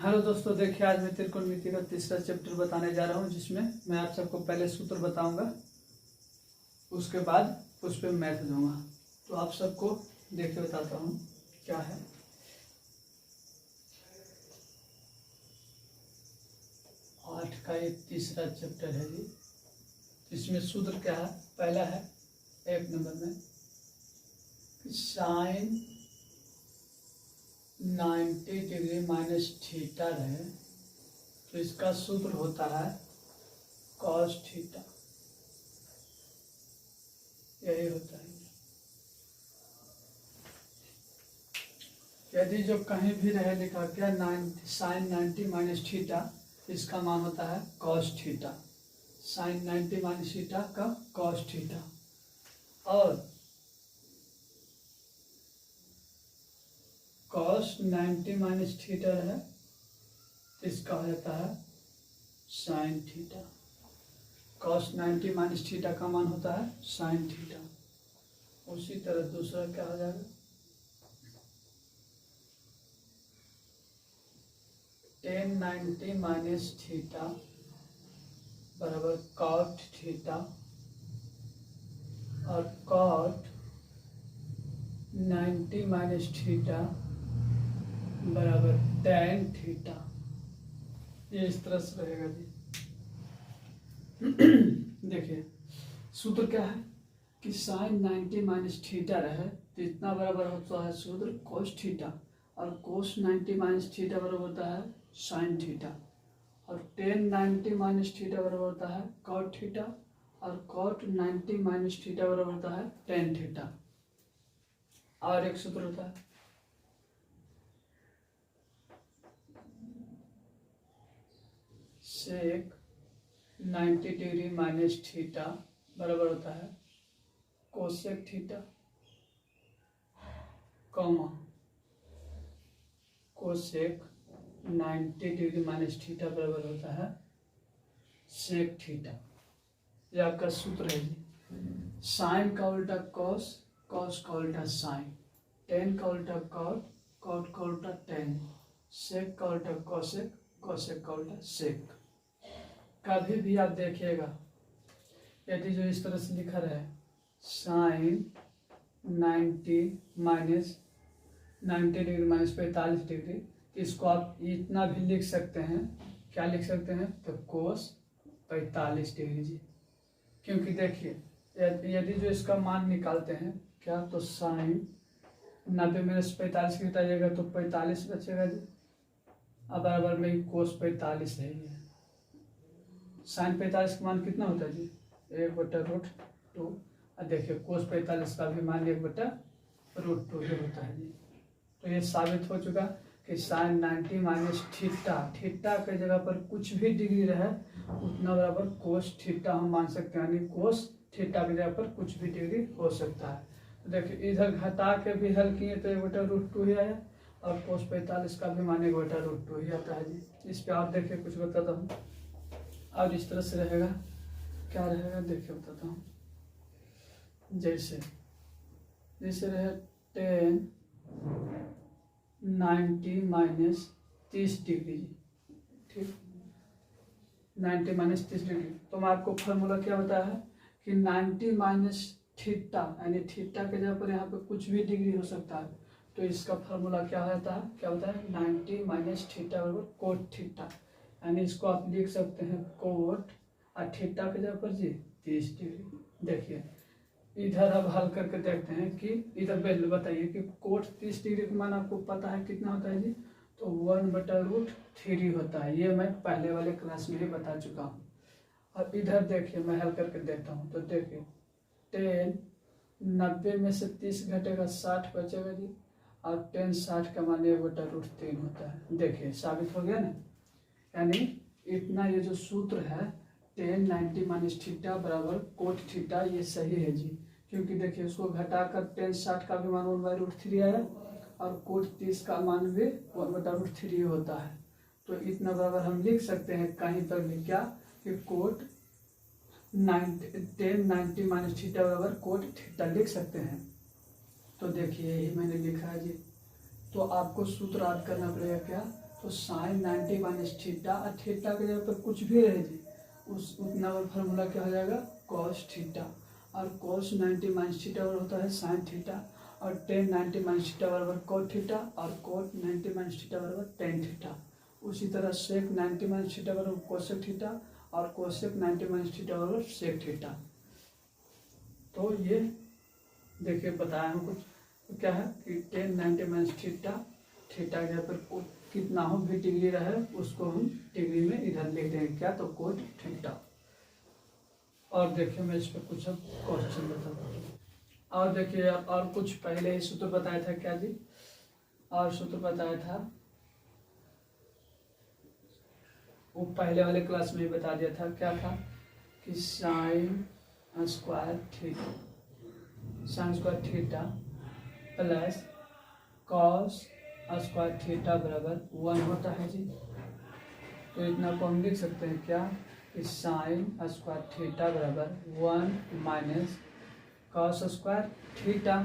Hello दोस्तों, देखिए आज मैं त्रिकोणमिति का तीसरा चैप्टर बताने जा रहा हूँ, जिसमें मैं आप सबको पहले सूत्र बताऊंगा, उसके बाद उस पर मैथ दूंगा। तो आप सबको देखिए बताता हूँ क्या है। आठ का एक तीसरा चैप्टर है जी। इसमें सूत्र क्या है? पहला है एक नंबर में साइन 90 डिग्री माइनस थीटा रहे तो इसका सूत्र होता है कॉस थीटा। यही होता है। यदि जो कहीं भी रहे लिखा क्या साइन 90 माइनस थीटा, इसका मान होता है cos theta. Sine 90 minus theta का कॉस थीटा। और कॉस 90 माइनस थीटा है तो इसका हो जाता है sine theta. Cos 90 minus theta का मान होता है साइन थीटा। उसी तरह दूसरा क्या हो जाएगा, टेन 90 माइनस थीटा बराबर कॉट थीटा, और कॉट 90 माइनस थीटा बराबर टेन थीटा। ये इस तरह से रहेगा जी। देखिए सूत्र क्या है कि साइन 90 माइनस थीटा रहे तो इतना बराबर होता है सूत्र कोस थीटा, और कोस 90 माइनस थीटा बराबर होता है साइन थीटा, और टेन 90 माइनस थीटा बराबर होता है कॉट थीटा, और कॉट 90 माइनस थीटा बराबर होता है टेन थीटा। और एक सूत्र होता है सेक 90 डिग्री माइनस थीटा बराबर होता है cosec theta, comma cosec 90 degree minus theta बराबर होता है सेक थीटा। ये आपका सूत्र है जी। साइन का उल्टा कॉस, कॉस का उल्टा साइन, टेन का उल्टा कॉट, कॉट का उल्टा टेन, सेक का उल्टा कॉसेक, कॉसेक का उल्टा सेक। कभी भी आप देखिएगा यदि जो इस तरह से लिखा रहे sine 90 minus 90 degree minus 45 degree, इसको आप इतना भी लिख सकते हैं। क्या लिख सकते हैं? तो कोस 45 डिग्री जी। क्योंकि देखिए यदि जो इसका मान निकालते हैं क्या, तो साइन 90 माइनस 45 की बताइएगा तो 45 बचेगा जी। अब बराबर में कोस 45 है। ये साइन 45 का मान कितना होता है जी? 1/√2। और देखिए कोस 45 का भी मान 1/√2 ही होता है जी। तो ये साबित हो चुका कि साइन 90 माइनस थीटा, थीटा के जगह पर कुछ भी डिग्री रहे उतना बराबर कोस थीटा हम मान सकते हैं, यानी कोस थीटा की जगह पर कुछ भी डिग्री हो सकता है। तो देखिए इधर घटा के भी हल किए तो 1/√2 ही आया, और कोस 45 का भी मान 1/√2 ही आता है जी। इस पे आप देखिए कुछ बताता हूँ। और इस तरह से रहेगा, क्या रहेगा देखिए बताता हूँ। जैसे रहे 10 90 माइनस 30 डिग्री, ठीक, 90 माइनस 30 डिग्री। तो मैं आपको फॉर्मूला क्या बताया है कि 90 माइनस थीटा, यानी थीटा के जगह पर यहाँ पे कुछ भी डिग्री हो सकता है। तो इसका फॉर्मूला क्या होता है, क्या होता है 90 माइनस थीटा बराबर कोट थीटा, यानी इसको आप लिख सकते हैं कोट और थीटा के जगह पर जी 30 डिग्री। देखिए इधर अब हल करके देखते हैं कि इधर बताइए कि कोट 30 डिग्री का मान आपको पता है कितना होता है जी? तो 1/√3 होता है। ये मैं पहले वाले क्लास में ही बता चुका हूँ। अब इधर देखिए मैं हल करके देखता हूँ। तो देखिए 10 90 में से 30 घटेगा 60 बचेगा जी, और 10 60 का मान 1/√3 होता है। देखिए साबित हो गया ना। यानी इतना ये जो सूत्र है 10 90 माइनस थीटा बराबर कोट थीटा, ये सही है जी। क्योंकि देखिए उसको घटाकर 10 60 का भी मान 1/√3 आया, और कोट 30 का मान भी 1/√3 होता है। तो इतना बराबर हम लिख सकते हैं कहीं पर भी क्या, कि कोट 10 90 माइनस थीटा बराबर कोट थीटा लिख सकते हैं। तो देखिए यही मैंने लिखा है जी। तो आपको सूत्र याद करना पड़ेगा क्या, तो साइन 90 माइनस थीटा और थीटा के जगह पर कुछ भी रहे जी उस उतना वाला फार्मूला क्या हो जाएगा कॉस थीटा। और कॉस 90 माइनस थीटा बराबर होता है साइन थीटा और टेन 90 माइनस थीटा बराबर कोट थीटा और कोट 90 माइनस थीटा बराबर टेन थीटा। उसी तरह सेक 90 माइनस थीटा बराबर कोसेक थीटा और कोसेक 90 माइनस थीटा बराबर सेक थीटा। तो ये देखिए बताया हम कुछ तो क्या है कि टेन 90 माइनस थीटा थीटा के पर कितना हो भी डिग्री रहे उसको हम डिग्री में इधर लिख देंगे क्या तो कोट थीटा। और देखिए मैं इस पर कुछ अब क्वेश्चन बताता हूँ। और देखिए और कुछ पहले ही सूत्र बताया था क्या जी और सूत्र बताया था वो पहले वाले क्लास में ही बता दिया था क्या था कि sign square theta plus cos square theta बराबर 1 होता है जी। तो इतना को हम लिख सकते हैं क्या कि साइन स्क्वायर थीटा बराबर 1 माइनस कॉस स्क्वायर थीटा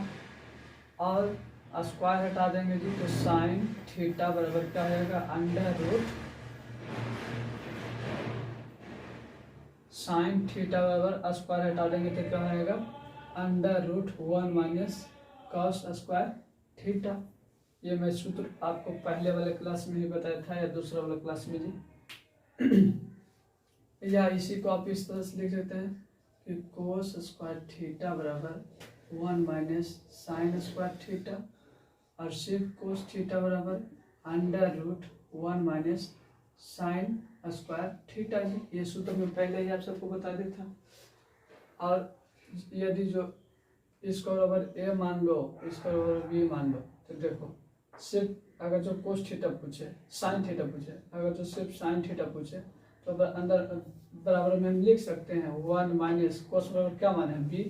और स्क्वायर हटा देंगे जी तो साइन थीटा बराबर क्या हो जाएगा अंडर रूट साइन थीटा बराबर स्क्वायर हटा देंगे तो क्या हो जाएगा under root 1 minus cos square theta. ये मैं सूत्र आपको पहले वाले क्लास में ही बताया था या दूसरा वाला क्लास में जी या इसी को आप इस तरह से लिख सकते हैं कि कोस स्क्वायर थीटा बराबर 1 माइनस साइन स्क्वायर थीटा और सिर्फ कोस थीटा बराबर under root 1 minus sine square theta जी। ये सूत्र में पहले ही आप सबको बता दिया था। और यदि जो इसको बराबर ए मान लो इसको बराबर बी मान लो तो देखो सिर्फ अगर जो कोस थीटा पूछे साइन थीटा पूछे अगर जो सिर्फ साइन थीटा पूछे तो अंदर बराबर में हम लिख सकते हैं 1 माइनस कोस बराबर क्या माने बी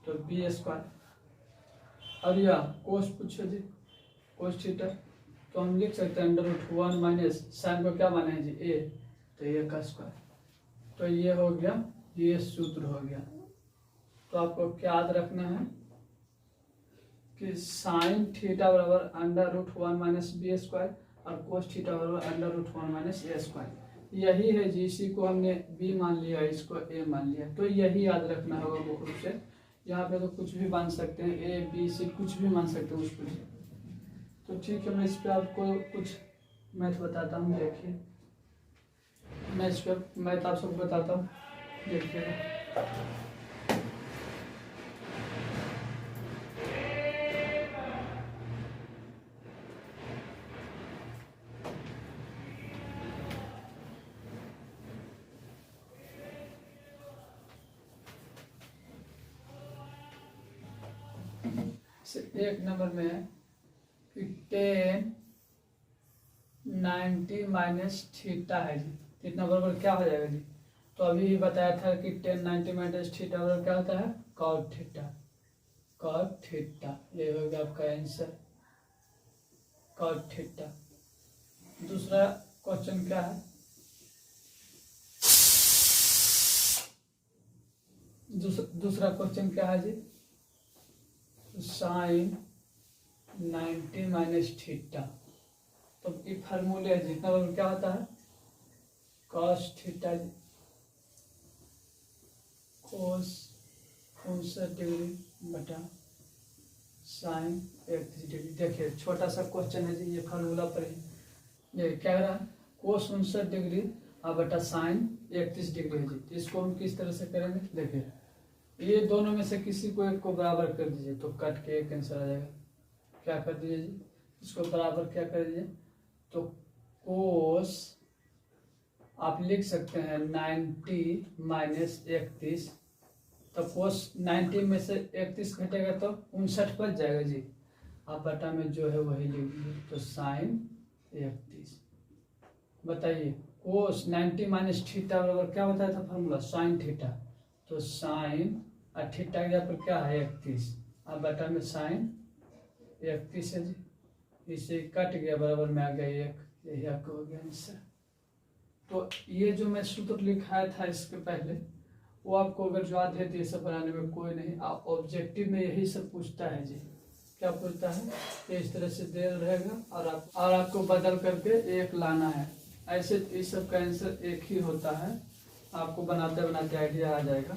तो बी स्क्वायर। और या कोस पूछे जी कोस थीटा तो हम लिख सकते हैं अंडर रूट 1 माइनस साइन को क्या माने हैं जी ए तो ए का स्क्वायर। तो ये हो गया ये सूत्र हो गया। तो आपको क्या याद रखना है कि साइन थीटा बराबर under root 1 minus B square और कोस थीटा बराबर under root 1 minus A square. यही है जी इसी को हमने बी मान लिया इसको ए मान लिया तो यही याद रखना होगा मुख्य रूप से। यहाँ पे तो कुछ भी मान सकते हैं ए बी सी कुछ भी मान सकते हैं उसको। तो ठीक है मैं इस पर आपको कुछ मैथ बताता हूँ। देखिए मैं इस पर मैथ आप सबको बताता हूँ देखिए। एक नंबर में है कि 10 90 माइनस थीटा है जी कितना बराबर क्या हो जाएगा जी। तो अभी ही बताया था कि 10 90 माइनस थीटा बराबर क्या होता है कॉट थीटा। ये हो गया आपका आंसर कॉट थीटा। दूसरा क्वेश्चन क्या है दूसरा क्वेश्चन क्या है जी साइन 90 माइनस थीटा। तो ये फार्मूले है जितना क्या होता है कॉस थीटा कोस 59 डिग्री बटा साइन 31 डिग्री। देखिए छोटा सा क्वेश्चन है जी ये फार्मूला पर ही ये क्या रहा कोस 59 डिग्री और बटा साइन 31 डिग्री है जी। इसको हम किस तरह से करेंगे देखिए ये दोनों में से किसी को एक को बराबर कर दीजिए तो कट के एक आंसर आ जाएगा। क्या कर दीजिए जी इसको बराबर क्या कर दीजिए तो कोस आप लिख सकते हैं 90 माइनस 31 तो कोस 90 में से 31 घटेगा तो 59 बच जाएगा जी। आप बटा में जो है वही लिख दीजिए तो साइन 31। बताइए कोस 90 माइनस थीटा बराबर क्या बताया था फॉर्मूला साइन थीटा तो साइन और थीटा के पर क्या है 31 अब बटा में साइन 31 है जी। इसे कट गया बराबर में आ गया एक यही आपको हो गया आंसर। तो ये जो मैं सूत्र लिखाया था इसके पहले वो आपको अगर याद है तो ये सब बनाने में कोई नहीं आप ऑब्जेक्टिव में यही सब पूछता है जी क्या पूछता है कि इस तरह से दे रहेगा और आपको बदल करके एक लाना है। ऐसे इस सब का आंसर एक ही होता है, आपको बनाते बनाते आइडिया आ जाएगा।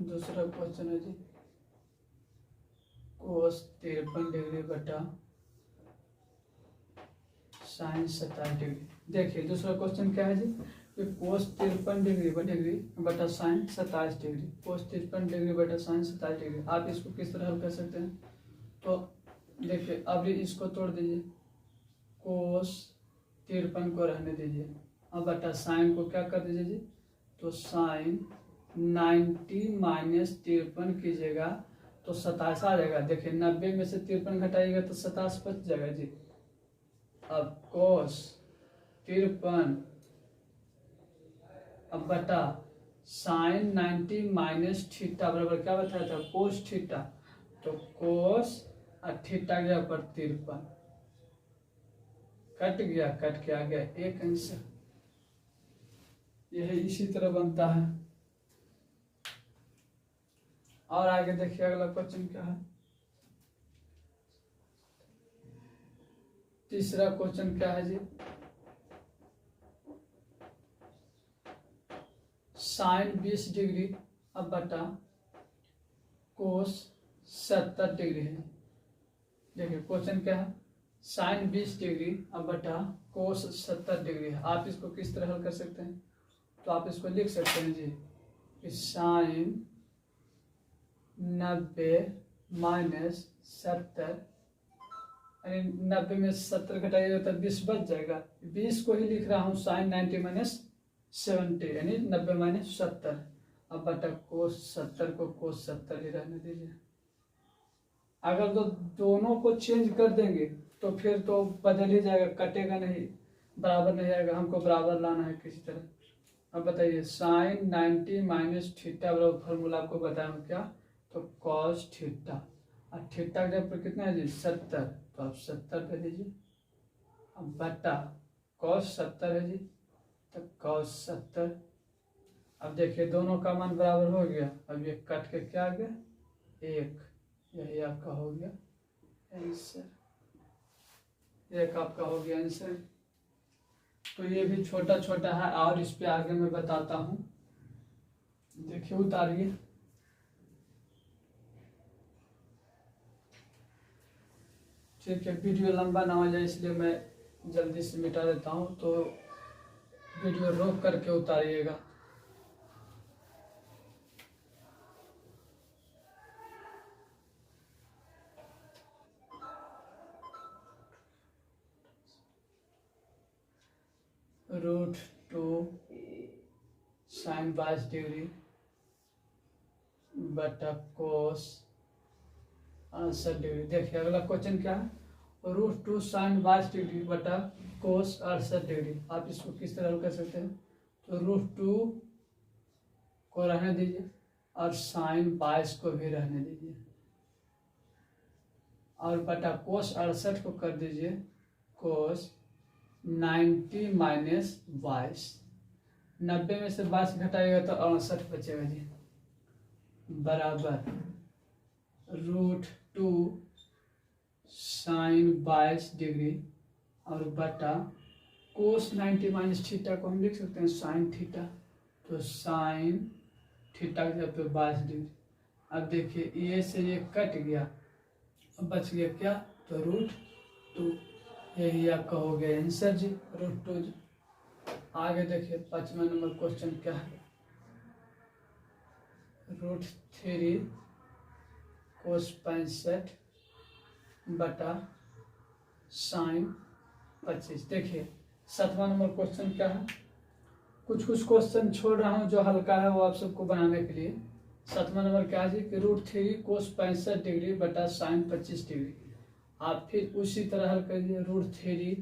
दूसरा क्वेश्चन है जी कोस 53 डिग्री बटा साइन 27 डिग्री। देखिए दूसरा क्वेश्चन क्या है जी कि कोस 53 डिग्री बटा साइन 27 डिग्री, कोस 53 डिग्री बटा साइन 27 डिग्री। आप इसको किस तरह हल कर सकते हैं? तो देखिए अभी इसको तोड़ दीजिए, कोस 53 को रहने दीजिए, अब बटा साइन को क्या कर दीजिए जी, तो साइन 90 माइनस 53 कीजिएगा तो 27 आ जाएगा। देखिए 90 में से 53 घटाइएगा तो 27 बच जाएगा जी। अब कोस 53 अब बटा साइन 90 माइनस थीटा बराबर क्या बताया था, कोस थीटा, तो कोस और थीटा गया पर 53 कट के आ गया एक आंसर। यह इसी तरह बनता है। और आगे देखिए अगला क्वेश्चन क्या है। तीसरा क्वेश्चन क्या है जी, साइन 20 डिग्री अब बटा कोस 70 डिग्री है। देखिए क्वेश्चन क्या है, साइन 20 डिग्री अब बटा कोस 70 डिग्री है। आप इसको किस तरह हल कर सकते हैं? तो आप इसको लिख सकते हैं जी कि साइन 90 माइनस 70, यानी 90 में 70 घटाइएगा तो 20 बच जाएगा। 20 को ही लिख रहा हूँ साइन 90 माइनस 70 यानी 90 माइनस 70, अब बटा कोस 70 को कोस 70 ही रहने दीजिए। अगर तो दोनों को चेंज कर देंगे तो फिर तो बदल ही जाएगा, कटेगा नहीं, बराबर नहीं आएगा, हमको बराबर लाना है किसी तरह। अब बताइए साइन 90 माइनस थीटा बराबर फॉर्मूला आपको बताया क्या, तो कॉस थीटा, और थीटा के पर कितना है जी 70, तो आप 70 दे दीजिए। अब बटा कॉस 70 है जी, तो कॉस 70। अब देखिए दोनों का मान बराबर हो गया, अब ये कट के क्या आ गया एक, यही आपका हो गया आंसर, एक आपका हो गया आंसर। तो ये भी छोटा छोटा है और इस पे आगे मैं बताता हूँ। देखिए उतारिए, ठीक है, वीडियो लंबा ना हो जाए इसलिए मैं जल्दी से मिटा देता हूँ, तो वीडियो रोक करके उतारिएगा। √2 साइन 22 डिग्री बटा कोस 68 डिग्री। देखिए अगला क्वेश्चन क्या है, √2 साइन 22 डिग्री बटा कोस 68 डिग्री। आप इसको किस तरह कर सकते हैं? तो √2 को रहने दीजिए और साइन 22 को भी रहने दीजिए, और बटा कोस 68 को कर दीजिए कोस 90 माइनस 22। 90 में से 22 घटाइएगा तो 68 बचेगा जी, बराबर √2 साइन 22 डिग्री और बटा कोस 90 माइनस थीटा को हम लिख सकते हैं साइन थीटा, तो साइन थीटा के जगह पे 22 डिग्री। अब देखिए ये से ये कट गया, अब बच गया क्या, तो √2, यही आपका हो गया आंसर जी, √2 जी। आगे देखिए 5वां नंबर क्वेश्चन क्या है, √3 कोस 65 बटा साइन 25। देखिए 7वां नंबर क्वेश्चन क्या है, कुछ क्वेश्चन छोड़ रहा हूँ जो हल्का है वो आप सबको बनाने के लिए। 7वां नंबर क्या है कि √3 कोस 65 डिग्री बटा साइन 25 डिग्री। आप फिर उसी तरह हल करिए, √3,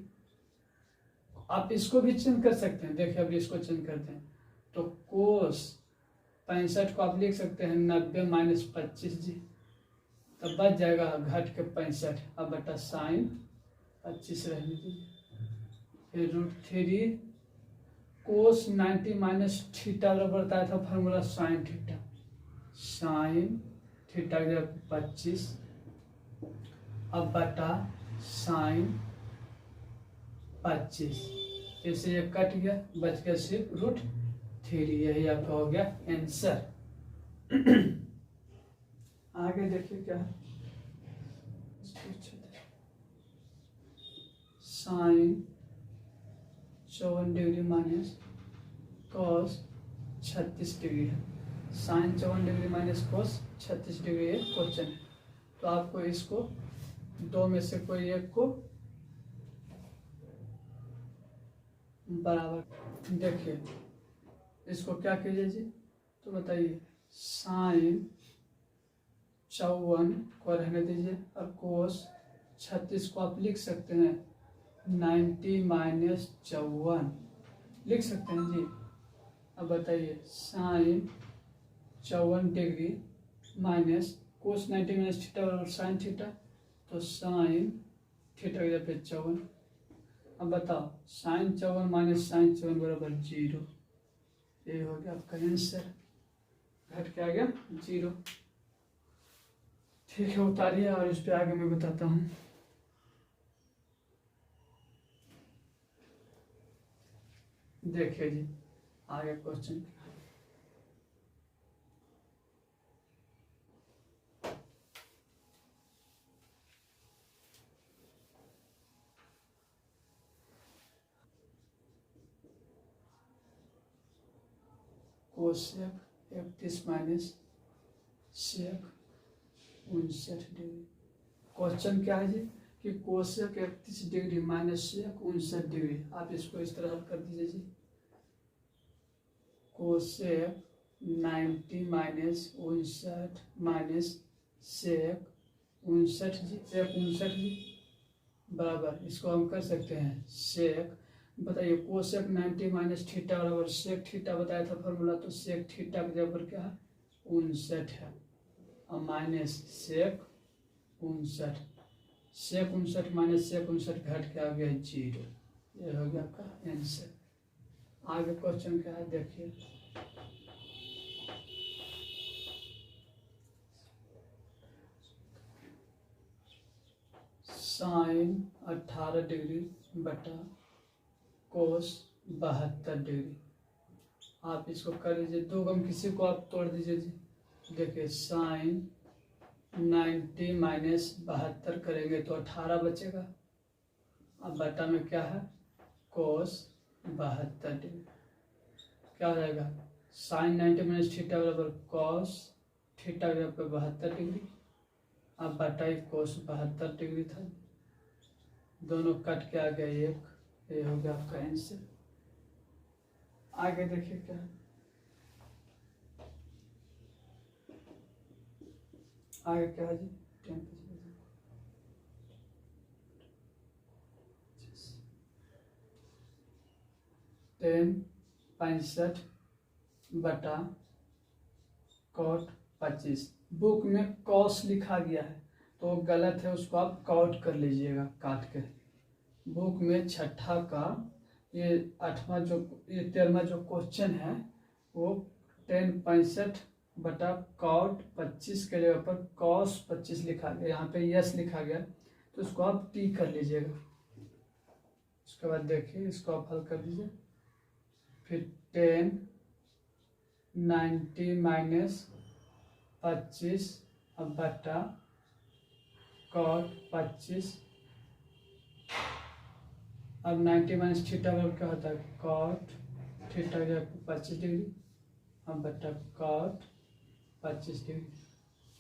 आप इसको भी चेंज कर सकते हैं। देखिए अभी इसको चेंज करते हैं, तो कोस 65 को आप लिख सकते हैं 90 माइनस 25 जी, तो बच जाएगा घट के 65, अब बटा साइन 25 रहने दीजिए। फिर √3 कोस 90 माइनस थीटा बराबर बताया था formula sine theta, sine theta के 25 अब बटा साइन 25, इससे ये कट गया, बच गया सिर्फ √3। यही आपका हो गया आंसर। आगे देखिए क्या है, sine 54 degree minus cos 36 degree है। Sine 54 degree minus cos 36 degree है क्वेश्चन है। तो आपको इसको दो में से कोई एक को बराबर, देखिए इसको क्या कीजिए जी, तो बताइए साइन 54 को रहने दीजिए और कोस 36 को आप लिख सकते हैं 90 माइनस 54 लिख सकते हैं जी। अब बताइए sine 54 degree minus cos 90 minus theta और साइन थीटा, तो साइन थीटा की जगह 54। अब बताओ साइन 54 माइनस साइन 54 बराबर 0। ये हो गया आपका आंसर, घट के आ गया 0। ठीक है, उतारिए और इस पे आगे मैं बताता हूँ। देखिए जी आगे question, cosec 31 minus sec 59 degree. Question क्या है जी कि cosec 31 degree minus sec 59 degree. आप इसको इस तरह हल कर दीजिए जी, कोसेक 90 माइनस 59 माइनस सेक 59 जी, सेक 59 जी बराबर, इसको हम कर सकते हैं सेक, बताइए कोसेक 90 माइनस थीटा बराबर सेक थीटा बताया था फॉर्मूला, तो सेक थीटा के जगह पर क्या है 59 है और माइनस सेक 59, सेक 59 माइनस सेक 59 घट के आ गया 0। ये हो गया आपका आंसर। आगे क्वेश्चन क्या है देखिए, साइन 18 डिग्री बटा कोस 72 डिग्री। आप इसको कर लीजिए, दो गम किसी को आप तोड़ दीजिए जी। देखिए साइन 90 माइनस 72 करेंगे तो 18 बचेगा, अब बटा में क्या है कोस 72 डिग्री, क्या हो जाएगा साइन 90 माइनस थीटा बराबर कॉस थीटा के जगह पर 72 डिग्री, अब बटा ही कोस 72 डिग्री था, दोनों कट के आ गया 1। ये हो गया आपका आंसर। आगे देखिए क्या है, आगे क्या है जी 10 65 बटा कॉट 25। बुक में कॉस लिखा गया है तो गलत है, उसको आप काउट कर लीजिएगा काट के। बुक में छठा का ये 8वां जो ये 13वां जो क्वेश्चन है वो 10 65 बटा कॉट 25 के जगह पर कॉस 25 लिखा गया, यहाँ पे यस लिखा गया तो उसको आप टी कर लीजिएगा। उसके बाद देखिए इसको आप हल कर दीजिए, फिर 10 90 माइनस 25 अब बटा कॉट 25, अब 90 माइनस थीटा बराबर क्या होता है कॉट थीटा के जगह 25 डिग्री, अब बटा कॉट 25 डिग्री,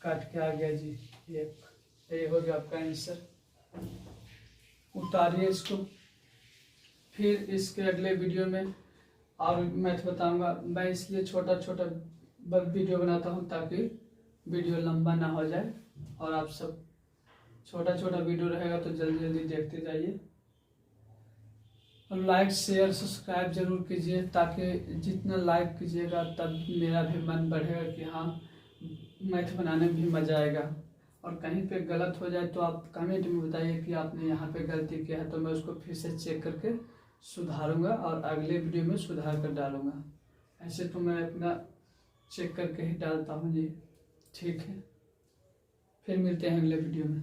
काट के आ गया जी 1। ये हो गया आपका आंसर। उतारिए इसको, फिर इसके अगले वीडियो में और मैथ बताऊंगा। मैं इसलिए छोटा छोटा वीडियो बनाता हूं ताकि वीडियो लंबा ना हो जाए, और आप सब छोटा छोटा वीडियो रहेगा तो जल्दी जल्दी देखते जाइए। और लाइक शेयर सब्सक्राइब जरूर कीजिए, ताकि जितना लाइक कीजिएगा तब मेरा भी मन बढ़ेगा कि हाँ मैथ बनाने में भी मज़ा आएगा। और कहीं पे गलत हो जाए तो आप कमेंट में बताइए कि आपने यहाँ पे गलती किया है, तो मैं उसको फिर से चेक करके सुधारूंगा और अगले वीडियो में सुधार कर डालूंगा। ऐसे तो मैं अपना चेक करके ही डालता हूँ जी। ठीक है, फिर मिलते हैं अगले वीडियो में।